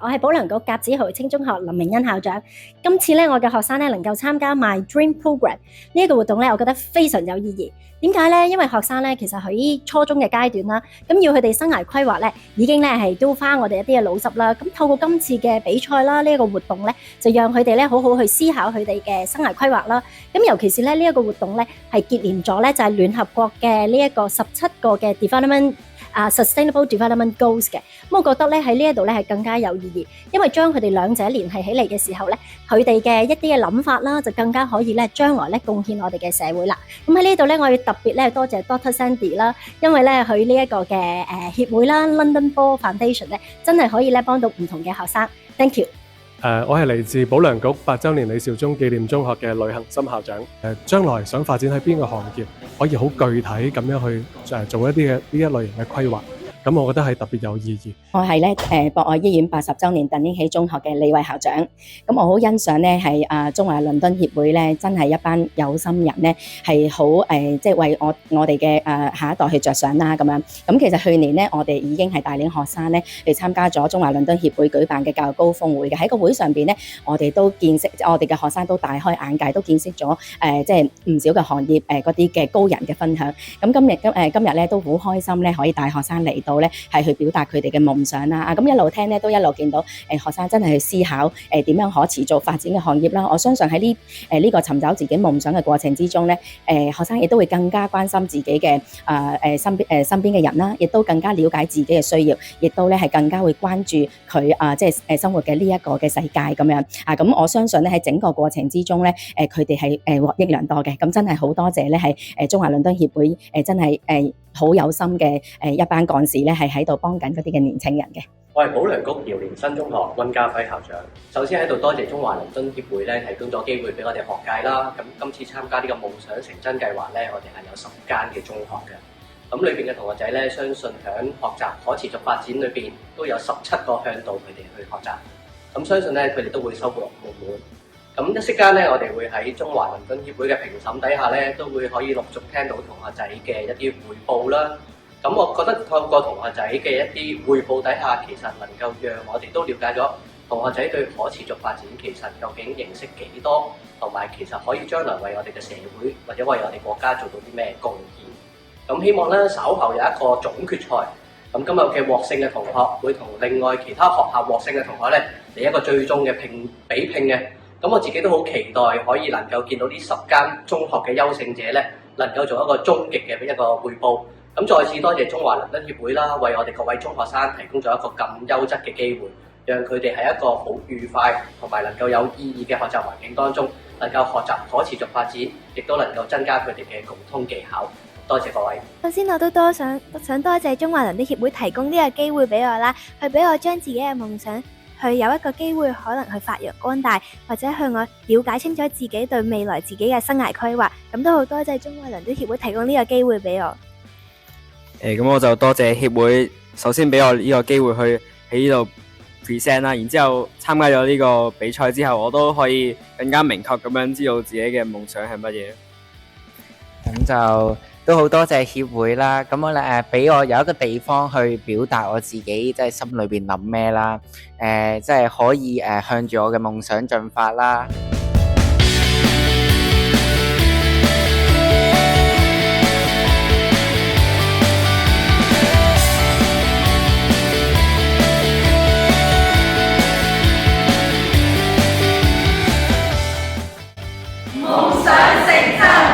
我係保良局甲子豪青中學林明恩校長。今次咧，我嘅學生咧能夠參加 My Dream Program 呢一個活動咧，我覺得非常有意義。點解咧？因為學生咧其實喺初中嘅階段啦，咁要佢哋生涯規劃咧，已經咧係都花我哋一啲嘅腦汁啦。咁透過今次嘅比賽啦，呢一個活動咧，就讓佢哋咧好好去思考佢哋嘅生涯規劃啦。咁尤其是咧呢一個活動咧係結連咗咧就係聯合國嘅呢一個17個嘅 Sustainable Development Goals 嘅。咁我覺得咧喺呢一度咧係更加有意義，因為將佢哋兩者聯繫起嚟嘅時候咧，佢哋嘅一啲嘅諗法啦，就更加可以咧將來咧貢獻我哋嘅社會啦。咁喺呢度咧，我要特別咧多謝 Dr. Sandy 啦，因為咧佢呢一個嘅協會啦 London Ball Foundation 咧，真係可以咧幫到唔同嘅學生。Thank you。我係嚟自保良局8週年李兆忠紀念中學嘅呂恒森校長。將來想發展喺邊個行業，可以好具體咁樣去做一啲嘅呢一類型嘅規劃。咁我覺得係特別有意義。我係咧博愛醫院80週年鄧英喜中學嘅李慧校長。咁我好欣賞咧係中華倫敦協會咧，真係一班有心人咧，係好即係為我哋嘅下一代去着想啦咁樣。咁其實去年咧，我哋已經係帶領學生咧嚟參加咗中華倫敦協會舉辦嘅教育高峰會嘅。喺個會上邊咧，我哋都見識，我哋嘅學生都大開眼界，都見識咗即係唔少嘅行業嗰啲嘅高人嘅分享。咁今日咧都好開心咧，可以帶學生嚟到咧係去表達佢哋嘅夢想啦。咁一路聽咧都一路見到學生真係去思考點樣可持續發展嘅行業啦。我相信喺呢個尋找自己夢想嘅過程之中咧，學生亦都會更加關心自己嘅身邊嘅人啦，亦都更加了解自己嘅需要，亦都咧係更加會關注佢即係生活嘅呢一個嘅世界咁樣。咁我相信咧喺整個過程之中咧，佢哋係獲益良多嘅。咁真係好多謝咧係中華倫敦協會真係好有心嘅一班幹事咧，係喺度幫緊嗰啲嘅年青人嘅。我係保良局遼寧新中學溫家輝校長。首先喺度多謝中華倫敦協會咧提供咗機會俾我哋學界啦。咁今次參加呢個夢想成真計劃咧，我哋係有10間嘅中學嘅。咁裏邊嘅同學仔咧，相信響學習可持續發展裏邊都有17個向度佢哋去學習。咁相信咧佢哋都會收穫滿滿。咁一息間咧，我哋會喺中華倫敦協會嘅評審底下咧，都會可以陸續聽到同學仔嘅一啲彙報啦。咁我覺得透過同學仔嘅一啲彙報底下，其實能夠讓我哋都了解咗同學仔對可持續發展其實究竟認識幾多，同埋其實可以將來為我哋嘅社會或者為我哋國家做到啲咩貢獻。咁希望咧稍後有一個總決賽。咁今日嘅獲勝嘅同學會同另外其他學校獲勝嘅同學咧嚟一個最終嘅比拼嘅。咁我自己都好期待可以能夠見到呢10間中學嘅優勝者咧，能夠做一個終極嘅一個彙報。咁再次多謝中華倫敦協會啦，為我哋各位中學生提供咗一個咁優質嘅機會，讓佢哋喺一個好愉快同埋能夠有意義嘅學習環境當中，能夠學習可持續發展，亦都能夠增加佢哋嘅共通技巧。多謝各位。首先我都想多謝中華倫敦協會提供呢個機會俾我啦，去俾我將自己嘅夢想去有一個機會可能去發揚光大，或者向我了解清楚自己對未來自己嘅生涯規劃。咁都好多謝中華倫敦協會提供呢個機會俾我。咁我就多謝協會，首先俾我呢個機會去喺呢度 present 啦，然之後參加咗呢個比賽之後，我都可以更加明確咁樣知道自己嘅夢想係乜嘢。咁就都好多謝協會啦，咁我咧俾我有一個地方去表達我自己即係心裏邊諗咩啦，即係可以向住我嘅夢想進發啦。夢想成真。